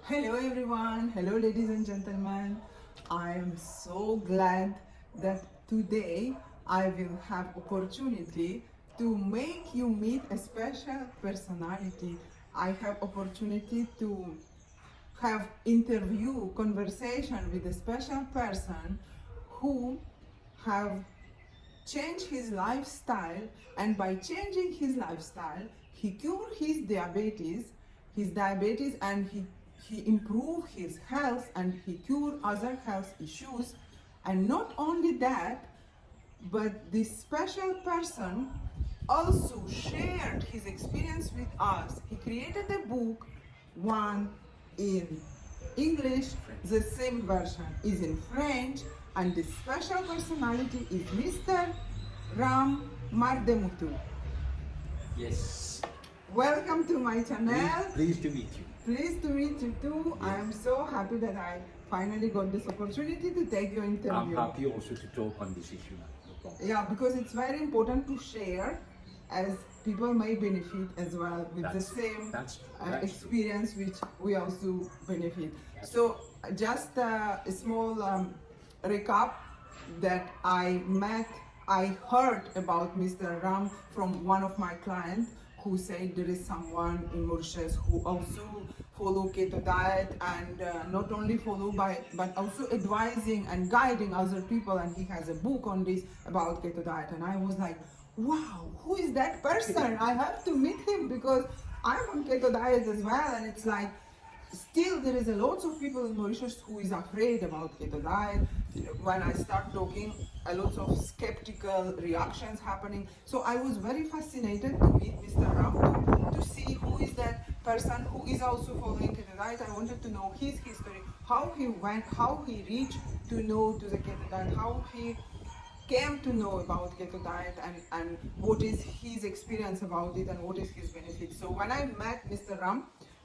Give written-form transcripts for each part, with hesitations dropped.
Hello everyone, hello ladies and gentlemen. I am so glad that today I will have opportunity to make you meet a special personality. I have opportunity to have interview conversation with a special person who have changed his lifestyle, and by changing his lifestyle he cured his diabetes, and he improved his health, and he cured other health issues. And not only that, but this special person also shared his experience with us. He created a book, one in English, the same version is in French, and the special personality is Mr. Ram Mardemootoo. Yes. Welcome to my channel. Pleased to meet you. Pleased to meet you too. I am so happy that I finally got this opportunity to take your interview. I'm happy also to talk on this issue. No problem. Yeah, because it's very important to share, as people may benefit as well with the same experience which we also benefit. So just a small recap that I heard about Mr. Ram from one of my clients who said there is someone in Mauritius who also follow keto diet, and not only follow but also advising and guiding other people, and he has a book on this about keto diet. And I was like, wow, who is that person? I have to meet him because I'm on keto diet as well. And it's like, still there is a lot of people in Mauritius who is afraid about keto diet. When I start talking, a lot of skeptical reactions happening. So I was very fascinated to meet Mr. Ram, to see who is that person who is also following keto diet. I wanted to know his history, how he went, how he reached to know to the keto diet, how he came to know about keto diet, and what is his experience about it, and what is his benefit. So when I met Mr. Ram,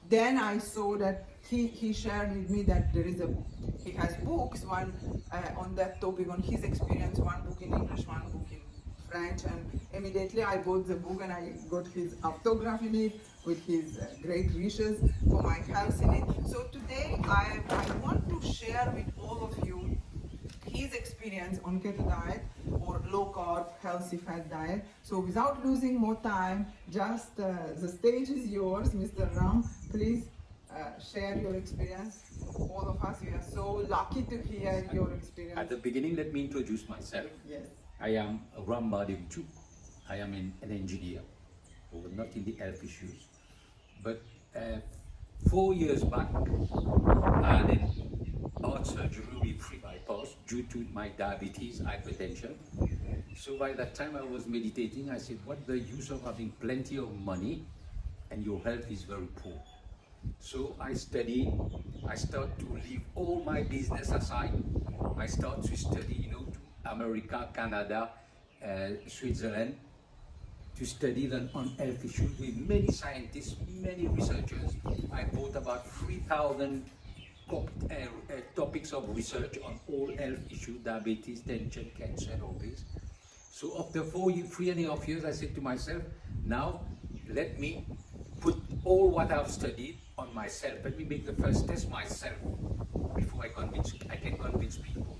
then I saw that he shared with me that he has books, one on that topic, on his experience, one book in English, one book in French. And immediately I bought the book, and I got his autograph in it with his great wishes for my health in it. So today I want to share with all of you his experience on keto diet, or low carb healthy fat diet. So without losing more time, just the stage is yours, Mr. Ram. Please share your experience. All of us, we are so lucky to hear your experience. At the beginning, let me introduce myself. Yes. I am Mardemootoo. I am an engineer, not in the health issues. But 4 years back, I had an heart surgery with free bypass due to my diabetes, hypertension. So by that time I was meditating. I said, what the use of having plenty of money and your health is very poor? So I studied. I start to leave all my business aside. I start to study, to America, Canada, Switzerland, to study on health issues with many scientists, many researchers. I bought about 3,000 topics of research on all health issues, diabetes, tension, cancer, and all this. So after 3.5 years, I said to myself, now let me put all what I've studied on myself. Let me make the first test myself before I can convince people.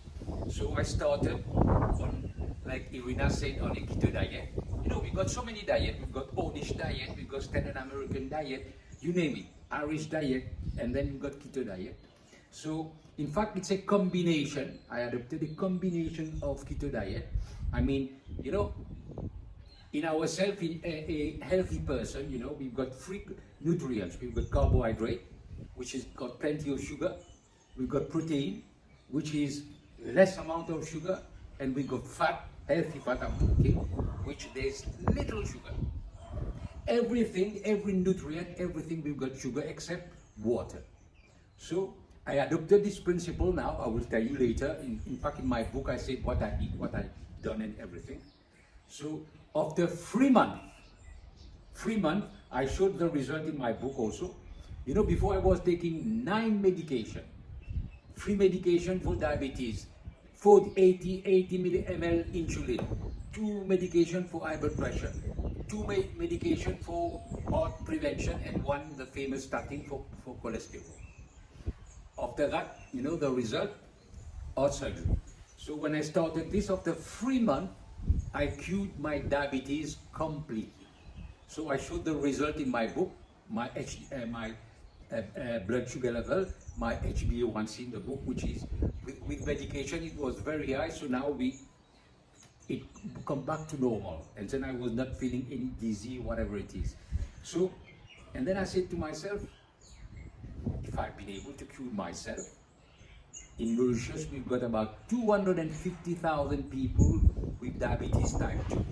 So I started on, like Irina said, on a keto diet. We've got so many diets. We've got Polish diet, we've got Standard American diet, you name it, Irish diet, and then we've got keto diet. So in fact, it's a combination. I adopted a combination of keto diet. I mean, in ourselves, in a healthy person, we've got 3 nutrients. We've got carbohydrate, which has got plenty of sugar. We've got protein, which is less amount of sugar. And we've got fat, healthy fat I'm talking, which there's little sugar. Everything, every nutrient, everything we've got sugar except water. So I adopted this principle now. I will tell you later. In fact, in my book, I said what I eat, what I've done, and everything. So after 3 months, I showed the result in my book also. Before I was taking 9 medication, 3 medication for diabetes, 80 ml insulin, 2 medication for high blood pressure, 2 medication for heart prevention, and 1 the famous statin for cholesterol. after that, you know the result? Heart surgery. So when I started this, after 3 months, I cured my diabetes completely. So I showed the result in my book, my blood sugar level, my HbA1c in the book, which is with medication it was very high. So now it come back to normal, and then I was not feeling any dizzy, whatever it is. So, and then I said to myself, if I've been able to cure myself, in Mauritius we've got about 250,000 people with diabetes type 2.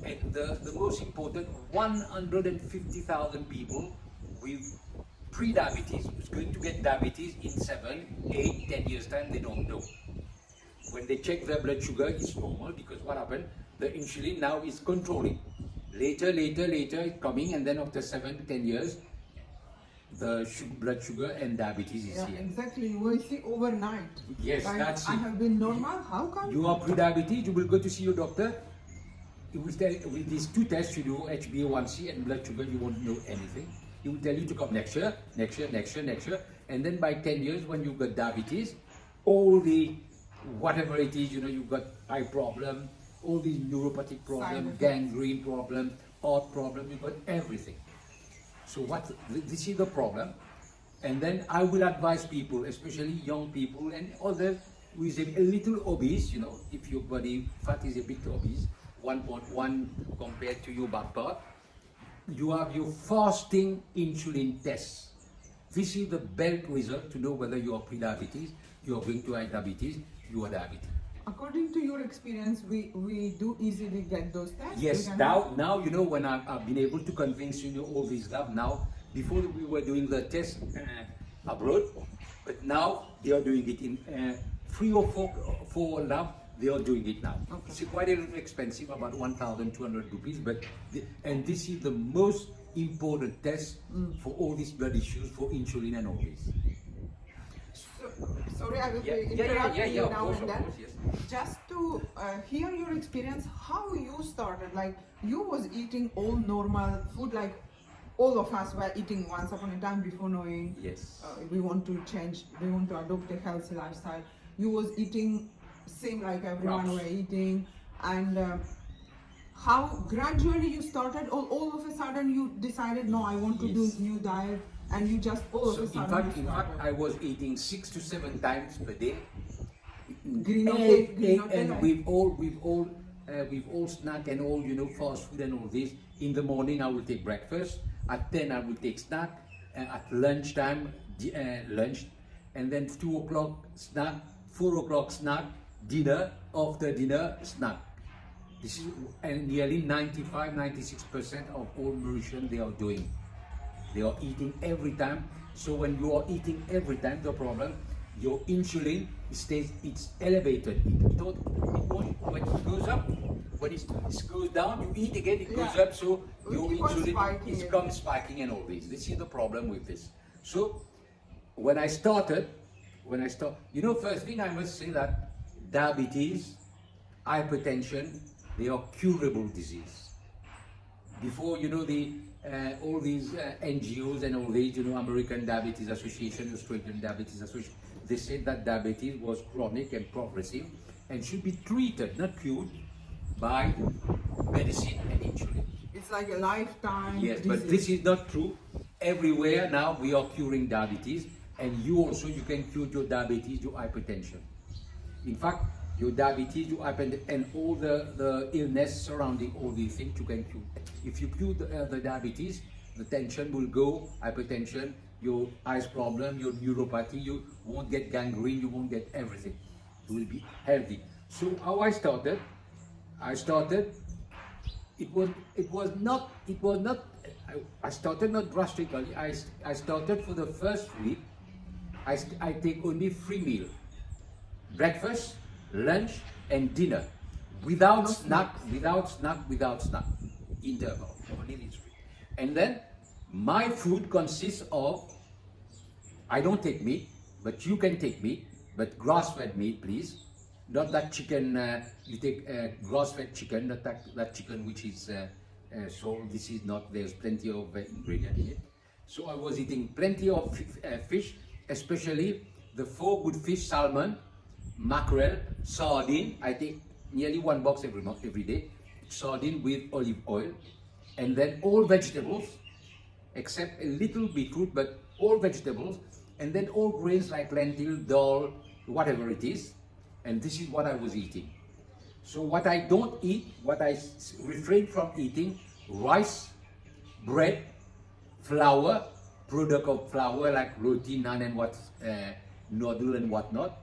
And the most important, 150,000 people with pre-diabetes, who's going to get diabetes in 7, 8, 10 years time, they don't know. When they check their blood sugar, it's normal, because what happened? The insulin now is controlling. Later it's coming, and then after 7 to 10 years, the blood sugar and diabetes is here. Exactly. You will see overnight. Yes, like, that's it. I have been normal. How come? You are pre-diabetes, you will go to see your doctor. He will tell, with these 2 tests, you do HbA1c and blood sugar, you won't know anything. He will tell you to come next year, and then by 10 years, when you've got diabetes, all the whatever it is, you know, you've got eye problem, all these neuropathic problems, gangrene problem, heart problem, you've got everything. So this is the problem. And then I will advise people, especially young people and others who is a little obese, you know, if your body fat is a bit obese, 1.1 compared to your back part, you have your fasting insulin test. This is the best result to know whether you are pre-diabetes, you are going to have diabetes, you are diabetic. According to your experience, we do easily get those tests? Yes, now you know, when I've been able to convince you know all these labs now, before we were doing the test abroad, but now they are doing it in 3 or 4 labs, they are doing it now. Okay. It's quite a little expensive, about 1,200 rupees, but and this is the most important test for all these blood issues, for insulin and all this. Sorry, I will interrupt you now and then. Yes. Just to hear your experience, how you started. Like, you was eating all normal food, like all of us were eating once upon a time before knowing. Yes. We want to change, we want to adopt a healthy lifestyle. You was eating same like everyone were eating, and how gradually you started, all of a sudden you decided, no, I want to do new diet, and you just all of a sudden. In fact, I was eating 6 to 7 times per day. Green and we've all snack and all, you know, fast food and all this. In the morning I will take breakfast, at 10 I will take snack, at lunchtime lunch, and then 2 o'clock snack, 4 o'clock snack, dinner, after dinner snack. This is, and nearly 95-96% of all Mauritians they are doing. They are eating every time. So when you are eating every time, the problem, your insulin it's elevated. It won't, when it goes up, when it goes down, you eat again, it goes up, so your insulin is come spiking and all this. This is the problem with this. So when I started, you know, first thing I must say that diabetes, hypertension, they are curable disease. Before, you know, all these NGOs and all these, you know, American Diabetes Association, Australian Diabetes Association, they said that diabetes was chronic and progressive and should be treated, not cured, by medicine and insulin. It's like a lifetime Yes, disease. but this is not true. Everywhere now we are curing diabetes, and you also, you can cure your diabetes, your hypertension. In fact, your diabetes, your hypertension, and all the illness surrounding all these things, you can cure. If you cure the diabetes, the tension will go, hypertension, your eyes problem, your neuropathy, you won't get gangrene, you won't get everything. You will be healthy. So how I started, I started not drastically. I started for the first week, I take only 3 meals. Breakfast, lunch and dinner. Without snack. Interval, only these 3. And then my food consists of, I don't take meat, but you can take meat, but grass-fed meat, please. Not that chicken, you take grass-fed chicken, not that chicken which is sold. This is not, there's plenty of ingredient in it. So I was eating plenty of fish, especially the 4 good fish: salmon, mackerel, sardine. I take nearly 1 box every day. Sardine with olive oil, and then all vegetables, except a little beetroot, but all vegetables, and then all grains like lentil, dal, whatever it is. And this is what I was eating. So what I don't eat, what I refrain from eating: rice, bread, flour, product of flour like roti, naan, and noodle and whatnot.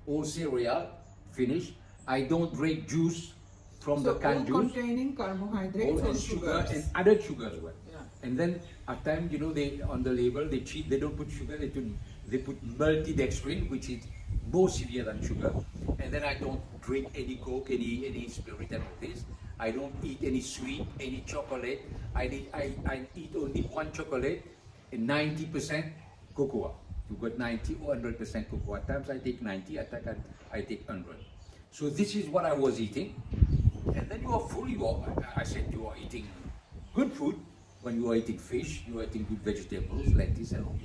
All cereal, finish. I don't drink juice from the canned juice. Containing carbohydrates All and sugar sugars. and other sugars as well. Yeah. And then at times, they on the label they cheat. They don't put sugar. They put multidextrin, which is more severe than sugar. And then I don't drink any Coke, any spirit and all this. I don't eat any sweet, any chocolate. I eat only one chocolate and 90% cocoa. You got 90 or 100% cocoa. At times I take 90, at times I take 100. So this is what I was eating. And then you are full. I said you are eating good food. When you are eating fish, you are eating good vegetables, lettuce, and all.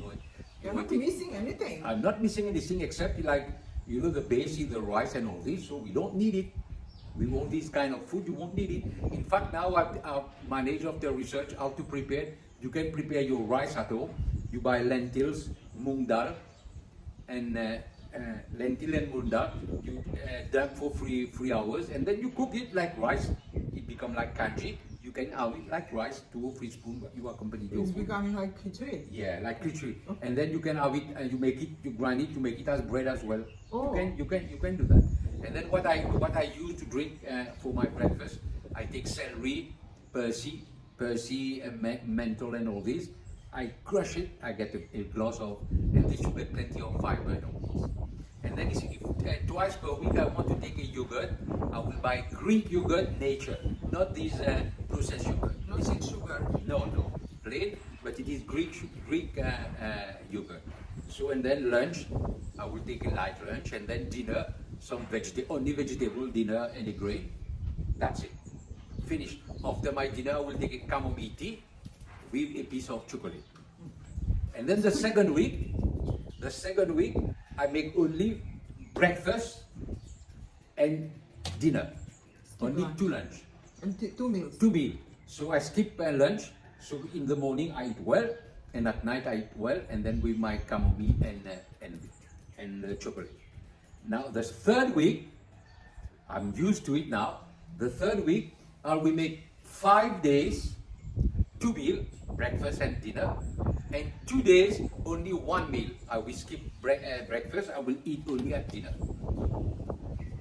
You're not missing anything. I'm not missing anything except the base is the rice and all this. So we don't need it. We want this kind of food. You won't need it. In fact, now I've managed after research how to prepare. You can prepare your rice at home. You buy lentils, mung dal, and lentil and mung dal. You dump for 3 hours, and then you cook it like rice. It become like kanji. You can have it like rice, 2 or 3 spoons. You accompany your It's food. becoming like khichdi. Yeah, like khichdi. Okay. And then you can have it, and you grind it, you make it as bread as well. Oh. You can do that. And then what I use to drink for my breakfast, I take celery, percy, menthol, and all this. I crush it. I get a glass of, and this you get plenty of fiber and all this. And then if twice per week I want to take a yogurt, I will buy Greek yogurt, nature, not these processed yogurt. Not This with is- sugar. No, plain, but it is Greek yogurt. So and then lunch, I will take a light lunch, and then dinner, only vegetable dinner and a grain. That's it. Finished. After my dinner, I will take a chamomile tea with a piece of chocolate. And then the second week, I make only breakfast and dinner. Only lunch. 2 lunch. And 2 meals. 2 meals. So I skip lunch. So in the morning I eat well, and at night I eat well, and then with my chamomile and chocolate. Now the third week, I'm used to it now. The third week, I will make 5 days, 2 meals, breakfast and dinner, and 2 days only 1 meal. I will skip breakfast. I will eat only at dinner.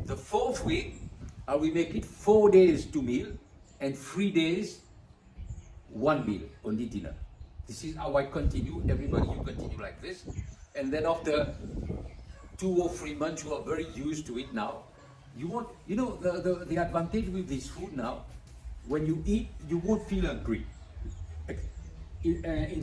The fourth week, I will make it 4 days 2 meals and 3 days 1 meal, only dinner. This is how I continue. Everybody, you continue like this. And then after 2 or 3 months, you are very used to it now. The advantage with this food now, when you eat, you won't feel hungry.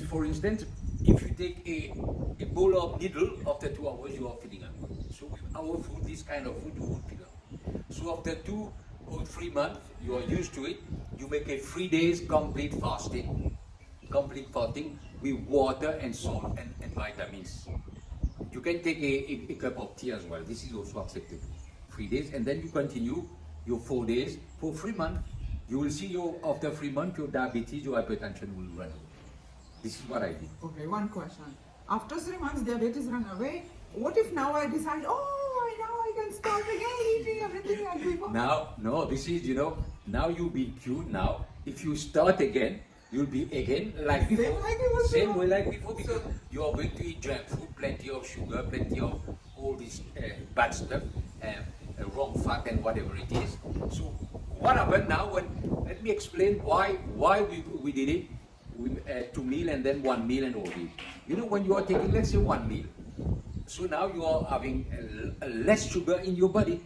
For instance, if you take a bowl of noodle, after 2 hours, you are feeling hungry. So with our food, this kind of food, you won't feel hungry. So after 2 or 3 months, you are used to it. You make a 3 days complete fasting with water and salt and vitamins. You can take a cup of tea as well. This is also acceptable. 3 days, and then you continue your 4 days for 3 months. You will see after 3 months, your diabetes, your hypertension will run away. This is what I did. Okay, one question. After 3 months, diabetes run away. What if now I decide, now I can start again eating everything like before? No, this is, now you've been cured now. If you start again, you'll be again like before. Same way like before, because you are going to eat junk food, plenty of sugar, plenty of all this bad stuff, wrong fat and whatever it is. So what happened now, let me explain why we did it with 2 meal and then 1 meal and all this. When you are taking, let's say, 1 meal, so now you are having less sugar in your body.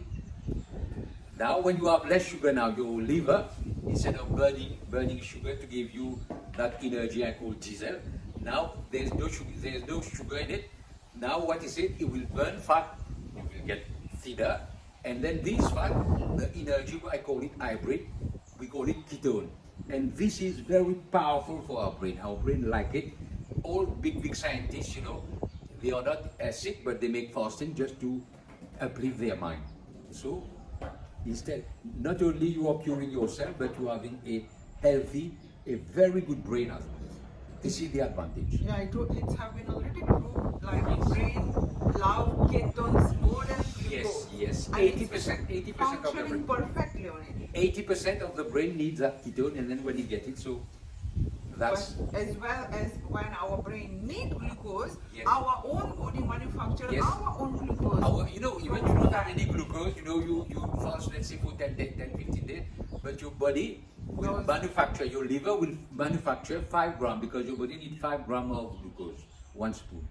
Now when you have less sugar now, your liver, instead of burning sugar to give you that energy I call diesel, now there's no sugar in it. Now what is it? It will burn fat, you will get thinner, and then this fat, the energy, I call it hybrid, we call it ketone. And this is very powerful for our brain. Our brain like it. All big scientists, They are not sick, but they make fasting just to uplift their mind. So instead, not only you are curing yourself, but you are having a healthy, a very good brain as well. This is the advantage. Yeah, it's have been already proved, like brain love ketones more than glucose. Yes. And 80% of the functioning brain. perfectly on it. 80% of the brain needs that ketone, and then when you get it, so that's But as well as when our brain needs glucose, Yes. our own body manufactures Yes. our own glucose. even you don't have any glucose, you fast, let's say for 10 days, 10, 15 days, but your body will manufacture, your liver will manufacture 5 grams because your body needs 5 grams of glucose, 1 spoon.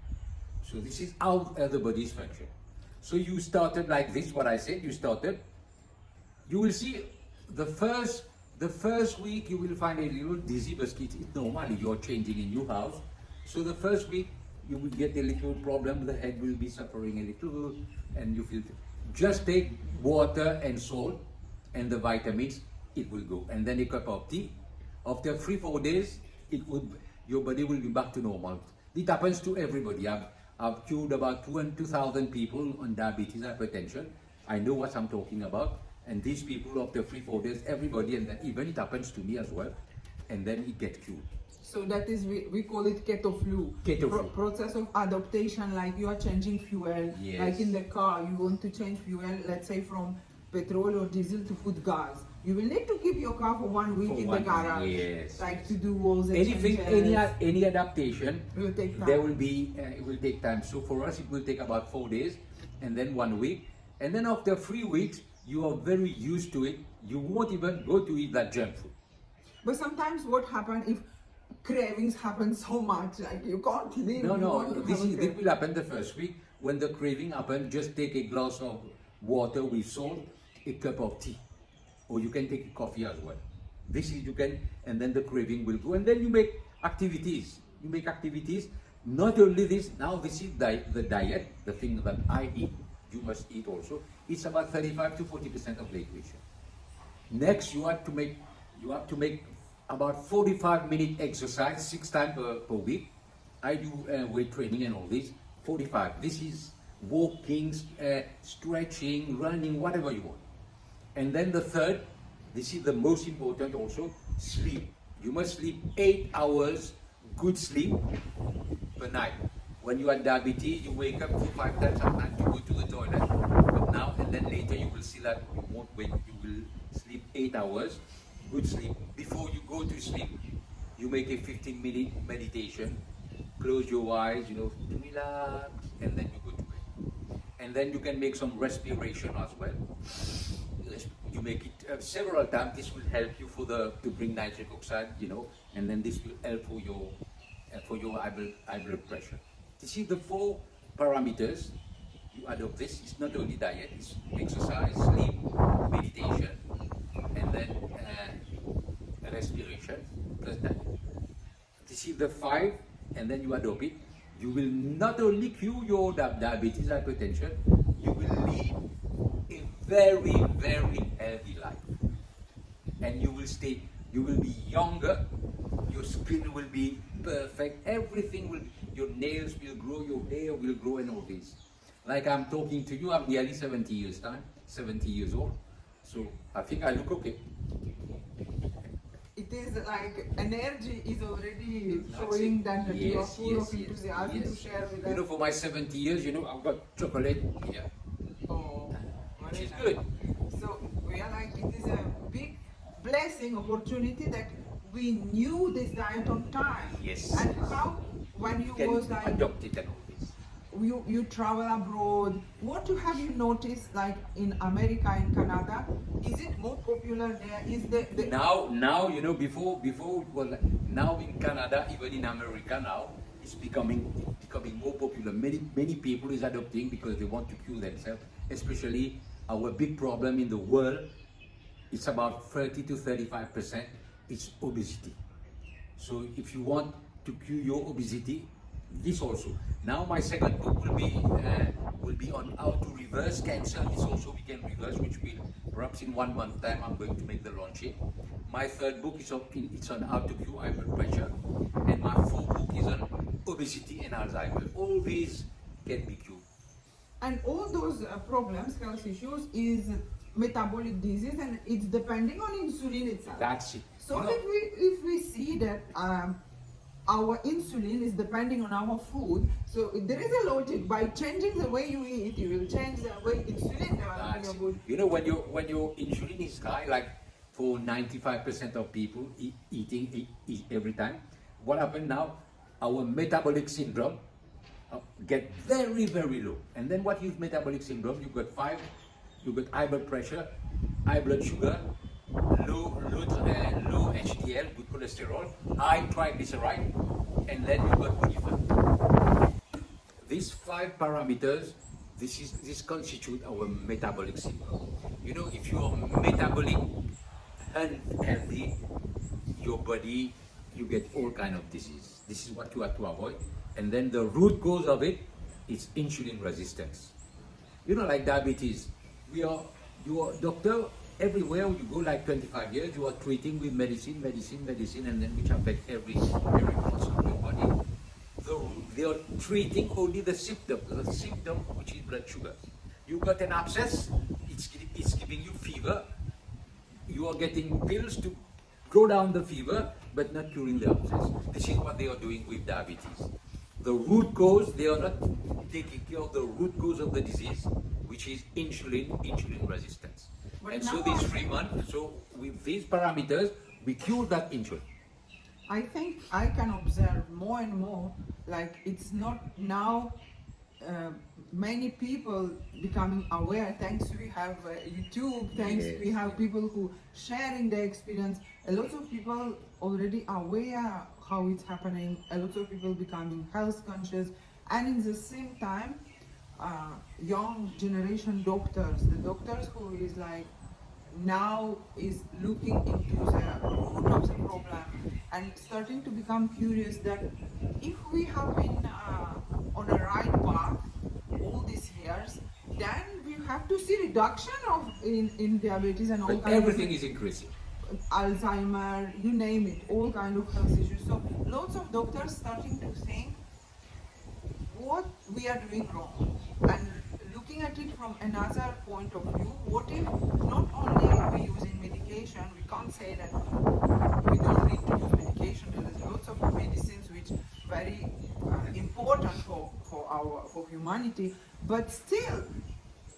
So this is how the body's function. So you started like this, what I said, you will see the first week you will find a little dizzy, but it's normal, you're changing in your house. So the first week you will get a little problem, the head will be suffering a little, and you feel, just take water and salt and the vitamins, it will go. And then a cup of tea. After 3-4 days, your body will be back to normal. It happens to everybody. I've cured about 2,000 people on diabetes, hypertension. I know what I'm talking about. And these people, after 3-4 days, everybody, and then even it happens to me as well, and then it gets cured. So that is, we call it keto flu. Keto flu. Process of adaptation, like you are changing fuel. Yes. Like in the car, you want to change fuel, let's say from petrol or diesel to put gas. You will need to keep your car for 1 week in the garage. Yes. Like to do all the Anything, changes. any adaptation, Will take time. there will be, it will take time. So for us, it will take about 4 days, and then 1 week. And then after 3 weeks, you are very used to it. You won't even go to eat that junk food. But sometimes what happens if cravings happen so much, like you can't live. No, this will happen the first week. When the craving happens, just take a glass of water with salt, a cup of tea, or you can take coffee as well. This is, you can, and then the craving will go, and then you make activities. Not only this, now this is the diet, the thing that I eat, you must eat also. It's about 35 to 40% of the equation. Next, you have to make about 45-minute exercise 6 times per week. I do weight training and all this. 45. This is walking, stretching, running, whatever you want. And then the third, this is the most important also, sleep. You must sleep 8 hours, good sleep per night. When you are diabetes, you wake up 4-5 times at night to go to the toilet. But now and then later, you will see that you won't wake. You will sleep 8 hours, good sleep. Before you go to sleep, you make a 15-minute meditation. Close your eyes, relax, and then you go to bed. And then you can make some respiration as well. You make it several times. This will help you to bring nitric oxide, and then this will help for your high blood pressure. This is the 4 parameters. You adopt this. It's not only diet, it's exercise, sleep, meditation, and then respiration plus diet. This is the 5, and then you adopt it. You will not only cure your diabetes, hypertension, you will lead a very, very healthy life. And you will be younger, your skin will be perfect, your nails will grow, your hair will grow, and all this. Like I'm talking to you, I'm nearly 70 years old. So I think I look okay. It is like energy is already showing that you are full of enthusiasm to share with us. For my 70 years, I've got chocolate here. Oh, Which is nice. good. So we are like, it is a big blessing, opportunity that we knew this diet on time. Yes. And how, when you Can was like, adopt it and all this. you travel abroad, what have you noticed, like in America and Canada? Is it more popular there? Is the Now before it was like, now in Canada, even in America now, it's becoming more popular. Many people is adopting because they want to cure themselves. Especially our big problem in the world, it's about 30 to 35%. It's obesity. So if you want to cure your obesity, this also. Now my second book will be on how to reverse cancer. This also we can reverse, which will perhaps in 1 month time I'm going to make the launching. My third book is on how to cure high blood pressure, and my 4th book is on obesity and Alzheimer. All these can be cured. And all those problems, health issues, is metabolic disease, and it's depending on insulin itself. That's it. So if we see that our insulin is depending on our food, so there is a logic. By changing the way you eat, you will change the way insulin develops in your body. You know, when your insulin is high, like for 95% of people eating every time, what happened now? Our metabolic syndrome get very, very low. And then what is metabolic syndrome? You got high blood pressure, high blood sugar, low HDL, good cholesterol, high triglyceride, and then you got body fat. These 5 parameters, this constitute our metabolic syndrome. You know, if you are metabolic unhealthy, your body, you get all kind of disease. This is what you have to avoid. And then the root cause of it is insulin resistance. You know, like diabetes, you are doctor everywhere you go, like 25 years, you are treating with medicine, and then which affect every part of your body. They are treating only the symptom which is blood sugar. You got an abscess, it's giving you fever. You are getting pills to go down the fever, but not curing the abscess. This is what they are doing with diabetes. The root cause, they are not taking care of the root cause of the disease, which is insulin resistance. And so these 3 months, so with these parameters, we cure that insulin. I think I can observe more and more, like it's not now many people becoming aware, thanks we have YouTube, thanks we have people who sharing their experience. A lot of people already aware how it's happening, a lot of people becoming health conscious, and in the same time young generation doctors, the doctors who is like now is looking into the root of the problem and starting to become curious that if we have been on a right path all these years, then we have to see reduction of in diabetes and all but kinds everything of is increasing. Alzheimer, you name it, all kind of health issues. So lots of doctors starting to think what we are doing wrong and looking at it from another point of view. What if not only we using medication, we can't say that we don't need to use medication. There is lots of medicines which very important for humanity, but still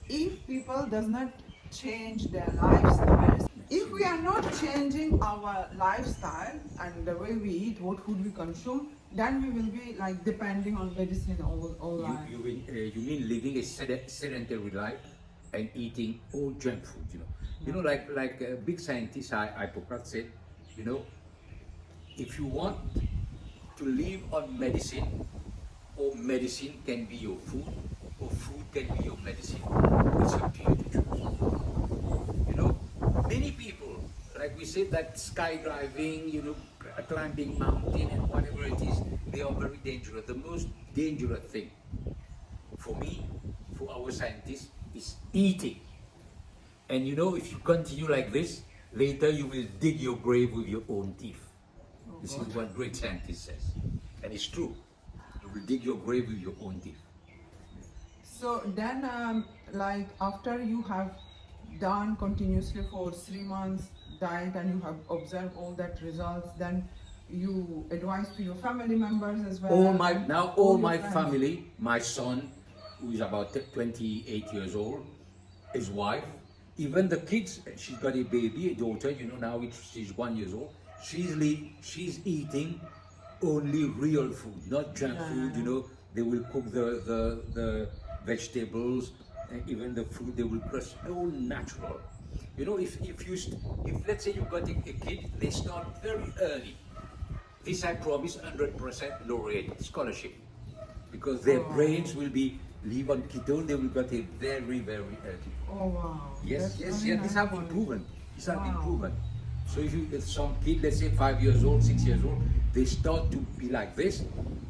if people does not change their lifestyles, if we are not changing our lifestyle and the way we eat, what food we consume, then we will be like depending on medicine all life. You mean living a sedentary life and eating all junk food, you know. You know, like a big scientist, Hippocrates said, you know, if you want to live on medicine, or medicine can be your food, or food can be your medicine. It's up to you to choose. You know, many people, like we said, that skydiving, you know, climbing mountain and whatever it is, they are very dangerous. The most dangerous thing for me, for our scientists, is eating. And you know, if you continue like this, later you will dig your grave with your own teeth. This is what great scientist says. And it's true. You will dig your grave with your own teeth. So then, like after you have done continuously for 3 months diet and you have observed all that results, then you advise to your family members as well? All my family, my son, who is about 28 years old, his wife, even the kids, she's got a baby, a daughter, you know, now she's 1 year old. She's eating only real food, not junk food, you know. They will cook the vegetables, and even the fruit, they will crush, all natural. You know, if let's say you got a kid, they start very early. This I promise 100% laureate scholarship, because their brains will be live on keto. They will get a very, very early. Oh wow! Yes. This have been proven. So if some kid, let's say 5 years old, 6 years old, they start to be like this,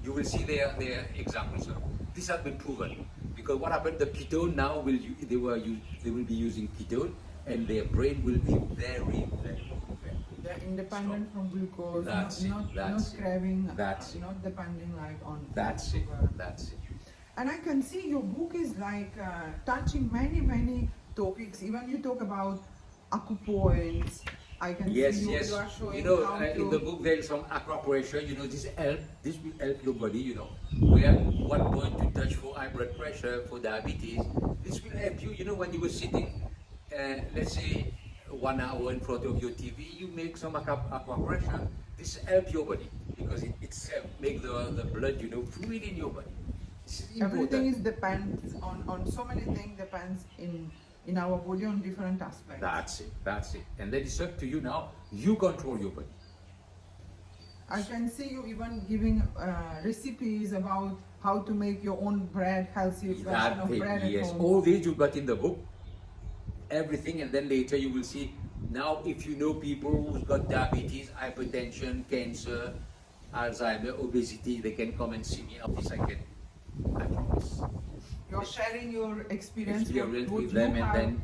you will see their examples. This has been proven, because what happened? The ketone now they will be using ketone, and their brain will be very, very. They're independent from glucose, not craving, not depending like on. That's it. And I can see your book is like touching many topics. Even you talk about acupoints. I can Yes, see yes. you are showing You know, how in to. the book there is some aquapressure. You know, this will help your body. You know, where what point to touch for high blood pressure, for diabetes. This will help you. You know, when you were sitting, let's say 1 hour in front of your TV, you make some aquapressure. This help your body because it's make the blood, you know, fluid in your body. This is Everything important. is depends on so many things depends in our body on different aspects. That's it. That's it. And then it's up to you now. You control your body. I can see you even giving recipes about how to make your own bread, healthy version That of thing, bread at yes. home. All this you got in the book, everything, and then later you will see. Now, if you know people who's got diabetes, hypertension, cancer, Alzheimer, obesity, they can come and see me after this. I promise. You're sharing your experience Experience what with you them, and have then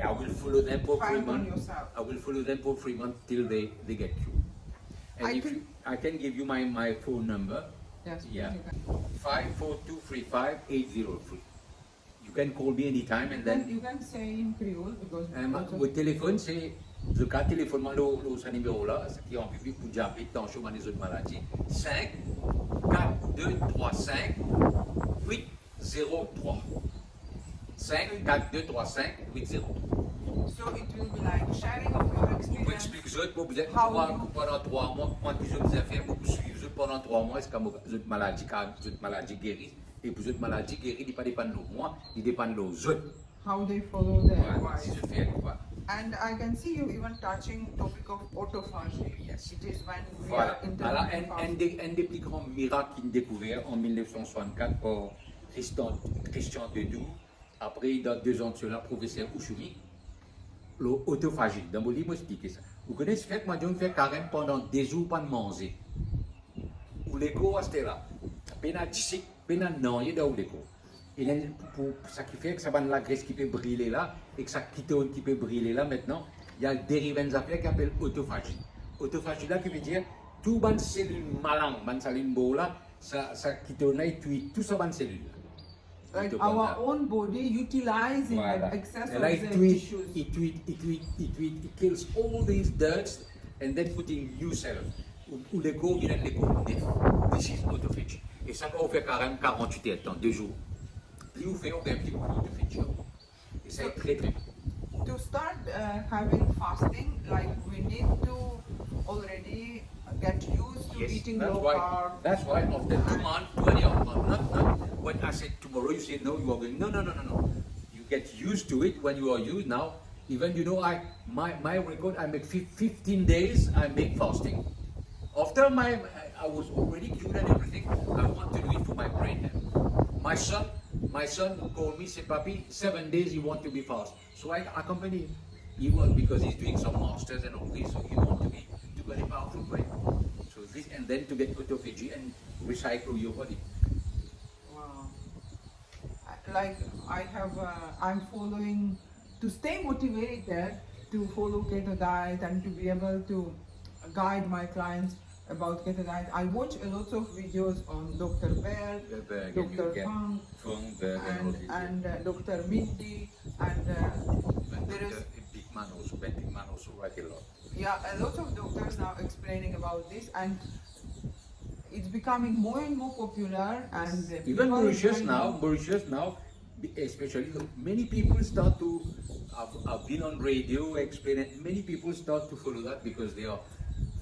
I will follow them for 3 found on months. yourself. I will follow them for 3 months till they get cured. And I can give you my phone number. Yes, Yeah. you can. 54235-803. You can call me anytime, and then You can say in Creole because au téléphone, c'est le cas téléphone, ce numéro-là, qui est en public pour diabète, tension, les autres maladies. 5 4 2 3 5 8 0 3. 5 4 2 3 5 8 0 3. So it will be like sharing of your Pour experience. expliquer ça, pour vous dire, How pendant 3 mois, moi, que je vous ai fait pour suivre pendant 3 mois, est-ce que votre maladie guérit, et pour votre maladie guérit, il ne dépend pas de moi, il dépend de aux autres. how they follow the Voilà, si advice. je fais, voilà. And I can see you even touching topic of autophagy. Yes. It is when we Voilà. are Alors, intermittent un fasting. des plus grands miracles qu'il a découvert en 1964 par Christian Dedou, après, dans 2 ans de cela, professeur Ouchoumi, l'autophagie. Dans mon livre, expliquer ça. Vous connaissez ce fait, moi, je fais carême pendant des jours, pas de manger. Ou l'écho, c'était là. Pena 10, pena non, il y a dans l'écho. Et là, pour ça qui fait que ça va la graisse qui peut brûler là, et que ça ketone qui peut brûler là maintenant, il y a dérivé une affaire qui s'appelle autophagie. Autophagie là qui veut dire tout ban cellule malin, ban cellule beau là, ça ketone là, il tue tout ça ban cellule. Like our own body utilizing Voilà. the excess Et of là, the tissues. it kills all these dirts and then putting new cells. Ou l'écho, il a l'écho neuf. This is autophagie. Et ça, on fait carrément 48 heures, dans 2 jours. Plus vous faites, on fait un petit peu d'autophagie. Et ça est très très bon. To start having fasting, like we need to already get used to eating that's low why. carb. That's why after 2 months, 20 months, not when I said tomorrow, you say no, you are going. No. You get used to it when you are used now. Even you know, my record, I make 15 days. I make fasting. After I was already cured and everything. I want to do it for my brain health. My son called me, said, "Papi, 7 days he want to be fast." So I accompany him. He was because he's doing some masters and all this, so he want to get a powerful brain. So this and then to get autophagy and recycle your body. Wow. Like I'm following to stay motivated to follow keto diet and to be able to guide my clients about keto diet. I watch a lot of videos on Dr. Bear, Dr. Fung, and Dr. Mindy, and there is Big man also write a lot. a lot of doctors now explaining about this, and it's becoming more and more popular. And Even people Mauritius find- now, especially many people start to. I've been on radio explaining. Many people start to follow that because they are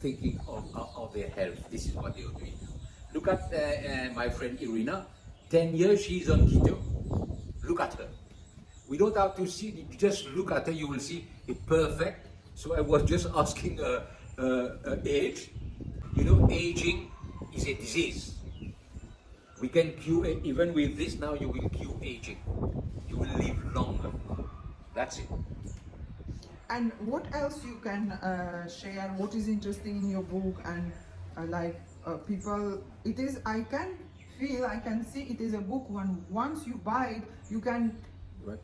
thinking of their health. This is what they are doing now. Look at my friend Irina. 10 years she's on keto. Look at her. We don't have to see. Just look at her. You will see it perfect. So I was just asking her age. You know, aging is a disease. We can cure it. Even with this now, you will cure aging. You will live longer. That's it. And what else you can share? What is interesting in your book? And people, it is. I can see it is a book. Once you buy it, you can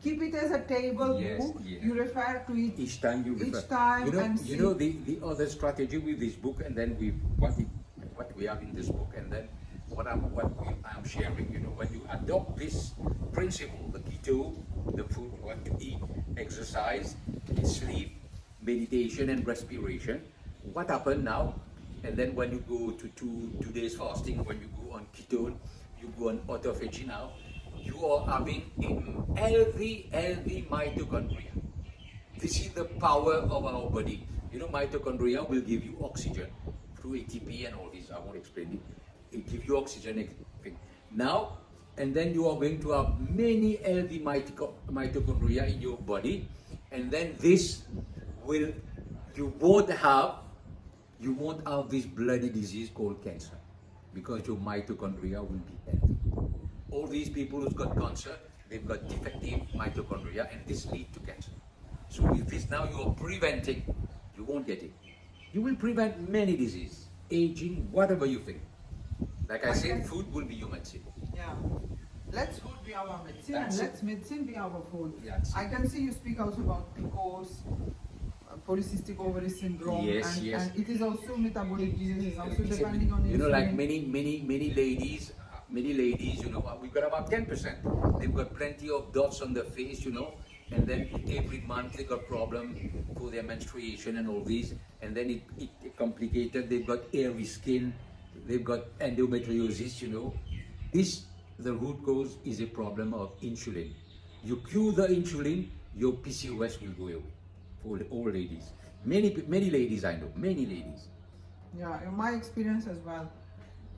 keep it as a table Yes, book. yeah. You refer to it Each time you refer. Each time you know, and you see. know the other strategy with this book, and then what we have in this book, and then I'm sharing, you know, when you adopt this principle, the keto, the food, what to eat, exercise, sleep, meditation, and respiration, what happened now? And then when you go to 2 days fasting, when you go on keto, you go on autophagy now, you are having a healthy mitochondria. This is the power of our body. You know, mitochondria will give you oxygen through ATP and all this. I won't explain it. It gives you oxygen. Now, and then you are going to have many healthy mitochondria in your body, and then this will, you won't have this bloody disease called cancer, because your mitochondria will be healthy. All these people who've got cancer, they've got defective mitochondria, and this leads to cancer. So with this now you are preventing, you won't get it. You will prevent many diseases, aging, whatever you think. Like I said, food will be your medicine. Yeah. Let's food be our medicine, That's and it. let's medicine be our food. That's I can see you speak also about PCOS, polycystic ovary syndrome, Yes, and, yes. and it is also metabolic diseases, also It's a- depending on you know, like insulin. many ladies, you know, we've got about 10%. They've got plenty of dots on their face, you know, and then every month they got problem for their menstruation and all these, and then it complicated. They've got hairy skin, they've got endometriosis, you know. The root cause is a problem of insulin. You cure the insulin, your PCOS will go away for all ladies. Many ladies I know, many ladies. Yeah, in my experience as well.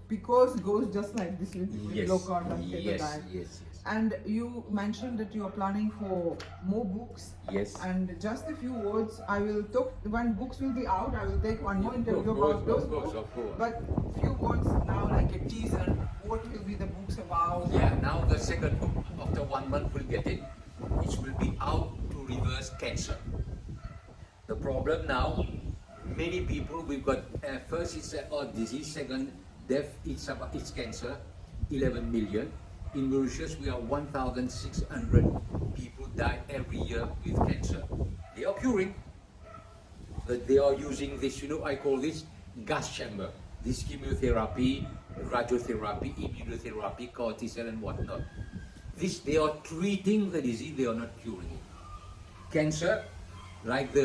PCOS goes just like this with low carb and keto diet. Yes. And you mentioned that you are planning for more books. Yes. And just a few words, I will talk, when books will be out, I will take one more interview about those books. Of course. But few words now, like a teaser, what will be the books about? Yeah, now the second book, after 1 month we'll get it. It will be how to reverse cancer. The problem now, many people, we've got, first it's a heart disease, second death, it's cancer, 11 million. In Mauritius, we are 1,600 people die every year with cancer. They are curing, but they are using this, you know, I call this gas chamber. This chemotherapy, radiotherapy, immunotherapy, cortisol and whatnot. This, they are treating the disease, they are not curing it. Cancer, like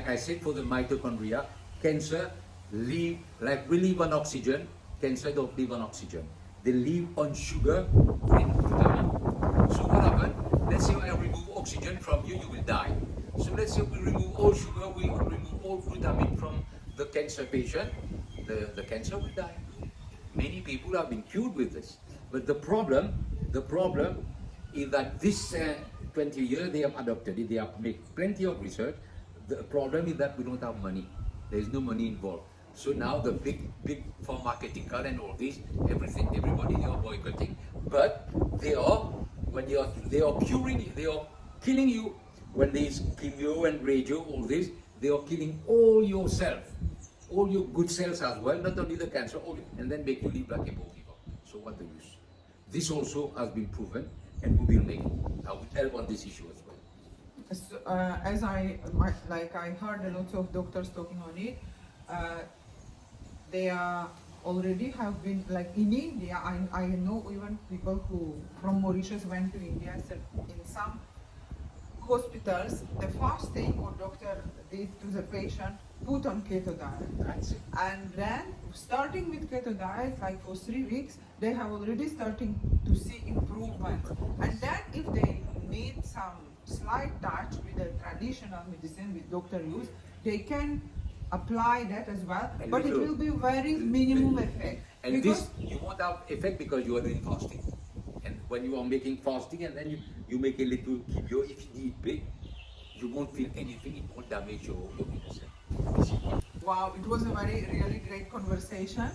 I said for the mitochondria, cancer we live on oxygen, cancer don't live on oxygen. They live on sugar and glutamine. So what happens? Let's say I remove oxygen from you, you will die. So let's say we remove all sugar, we remove all glutamine from the cancer patient, the cancer will die. Many people have been cured with this. But the problem is that this 20 years they have adopted it, they have made plenty of research. The problem is that we don't have money. There is no money involved. So now the big pharmaceutical and all this, everybody they are boycotting. But they are curing, they are killing you. When there is chemo and radio, all this, they are killing all your cells, all your good cells as well, not only the cancer, and then make you live like a poor people. So what the use? This also has been proven, and we will make it. I will help on this issue as well. So, as I heard a lot of doctors talking on it, they are already have been, like in India, I know even people who from Mauritius went to India, said in some hospitals, the first thing what doctor did to the patient, put on keto diet. That's it. And then starting with keto diet, like for 3 weeks, they have already starting to see improvement. And then if they need some slight touch with the traditional medicine with doctor use, they can apply that as well, but it will be very minimum effect. And this, you won't have effect because you are doing fasting. And when you are making fasting and then you make a little keto, if you eat big, you won't feel anything, it won't damage your medicine. Wow, it was a really great conversation,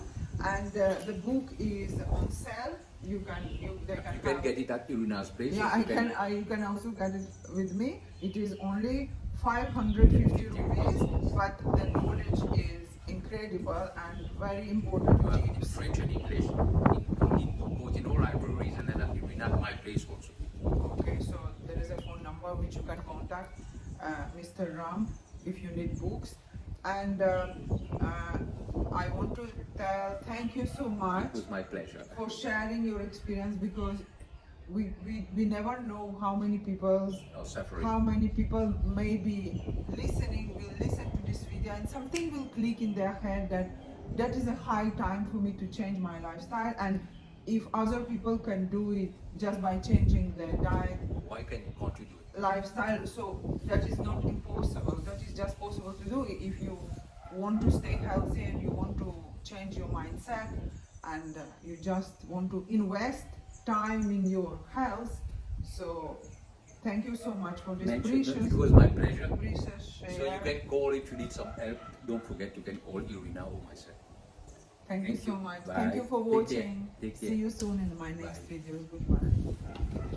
and the book is on sale. You can get it at Irina's place. Yeah, you can also get it with me. It is only 550 rupees, but the knowledge is incredible and very important In tips. French and English, in all libraries, and then at Irina at my place also. Okay, so there is a phone number which you can contact Mr. Ram if you need books. And I want to thank you so much. It was my pleasure. For sharing your experience, because we never know how many people may be listening, will listen to this video, and something will click in their head that is a high time for me to change my lifestyle. And if other people can do it just by changing their diet, why can't you do it? Lifestyle, so that is not impossible. That is just possible to do if you want to stay healthy and you want to change your mindset, and you just want to invest time in your health. So thank you so much for this precious. It was my pleasure. Share. So you can call if you need some help. Don't forget, you can call Irina or myself. Thank you so much. Bye. Thank you for watching. Take care. See you soon in my next video. Goodbye.